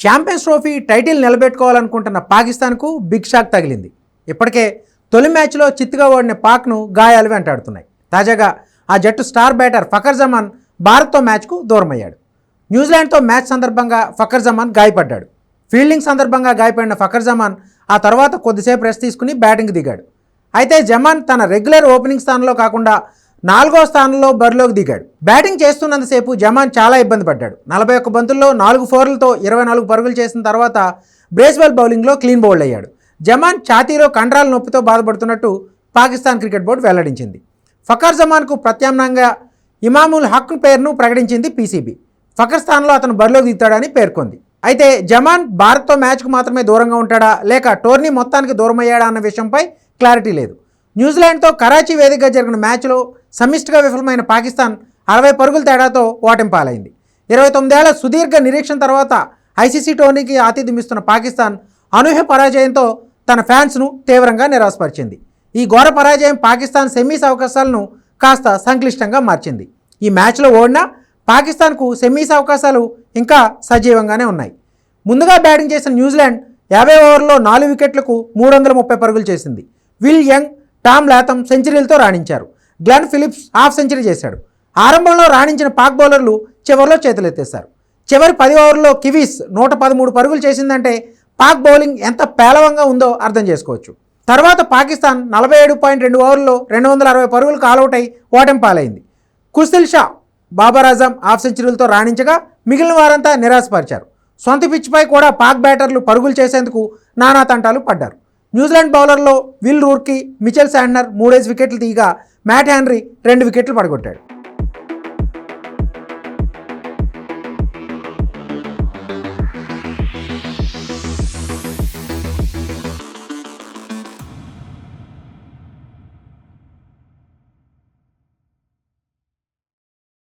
Champions trophy title నిలబెట్టుకోవాలనుకుంటున్న పాకిస్తాన్కు big shock తగిలింది. ఇప్పటికే తొలి మ్యాచ్లో చిత్తుగా ఓడిన పాక్ను గాయాలు వెంటాడుతున్నాయి. తాజాగా ఆ జట్టు స్టార్ బ్యాటర్ ఫఖర్ జమాన్ భారత్తో మ్యాచ్కు దూరమయ్యాడు. న్యూజిలాండ్తో మ్యాచ్ సందర్భంగా ఫఖర్ జమాన్ గాయపడ్డాడు. ఫీల్డింగ్ సందర్భంగా గాయపడిన ఫఖర్ జమాన్ ఆ తర్వాత కొద్దిసేపు రెస్ట్ తీసుకుని బ్యాటింగ్ దిగాడు. అయితే జమాన్ తన రెగ్యులర్ ఓపెనింగ్ స్థానంలో కాకుండా 4వ స్థానంలో బరిలోకి దిగాడు. బ్యాటింగ్ చేస్తున్నంతసేపు జమాన్ చాలా ఇబ్బంది పడ్డాడు. 41 బంతుల్లో 4 ఫోర్లతో 24 పరుగులు చేసిన తర్వాత బ్రేస్వెల్ బౌలింగ్లో క్లీన్ బౌల్డ్ అయ్యాడు. జమాన్ ఛాతీలో కండరాల నొప్పితో బాధపడుతున్నట్టు పాకిస్తాన్ క్రికెట్ బోర్డు వెల్లడించింది. ఫఖర్ జమాన్కు ప్రత్యామ్నాయంగా ఇమాముల్ హక్ పేరును ప్రకటించింది పీసీబీ. ఫఖర్ స్థానంలో అతను బరిలోకి దిగుతాడని పేర్కొంది. అయితే జమాన్ భారత్తో మ్యాచ్కు మాత్రమే దూరంగా ఉంటాడా లేక టోర్నీ మొత్తానికి దూరమయ్యాడా అన్న విషయంపై క్లారిటీ లేదు. న్యూజిలాండ్తో కరాచీ వేదికగా జరిగిన మ్యాచ్లో సమిష్టిగా విఫలమైన పాకిస్తాన్ 60 పరుగుల తేడాతో ఓటమి పాలైంది. 29 ఏళ్ల సుదీర్ఘ నిరీక్షణ తర్వాత ఐసీసీ టోర్నీకి ఆతిథ్యమిస్తున్న పాకిస్తాన్ అనూహ్య పరాజయంతో తన ఫ్యాన్స్ను తీవ్రంగా నిరాశపరిచింది. ఈ ఘోర పరాజయం పాకిస్తాన్ సెమీస్ అవకాశాలను కాస్త సంక్లిష్టంగా మార్చింది. ఈ మ్యాచ్లో ఓడినా పాకిస్తాన్కు సెమీస్ అవకాశాలు ఇంకా సజీవంగానే ఉన్నాయి. ముందుగా బ్యాటింగ్ చేసిన న్యూజిలాండ్ 50 ఓవర్లో 4 వికెట్లకు 330 పరుగులు చేసింది. విల్ యంగ్, టామ్ లాథమ్ సెంచరీలతో రాణించారు. గ్లెన్ ఫిలిప్స్ హాఫ్ సెంచరీ చేశాడు. ఆరంభంలో రాణించిన పాక్ బౌలర్లు చివరిలో చేతులెత్తేశారు. చివరి 10 ఓవర్లో కివీస్ 113 పరుగులు చేసిందంటే పాక్ బౌలింగ్ ఎంత పేలవంగా ఉందో అర్థం చేసుకోవచ్చు. తర్వాత పాకిస్తాన్ 47.2 ఓవర్లో 260 పరుగులకు ఆలౌట్ అయి ఓటమి పాలైంది. కుస్తిల్ షా, బాబర్ ఆజమ్ హాఫ్ సెంచరీలతో రాణించగా మిగిలిన వారంతా నిరాశపరిచారు. సొంత పిచ్పై కూడా పాక్ బ్యాటర్లు పరుగులు చేసేందుకు నానా తంటాలు పడ్డారు. న్యూజిలాండ్ బౌలర్లో విల్ రూర్కీ, మిచెల్ శాంట్నర్ 3 వికెట్లు తీయగా మ్యాట్ హెన్రీ 2 వికెట్లు పడగొట్టాడు.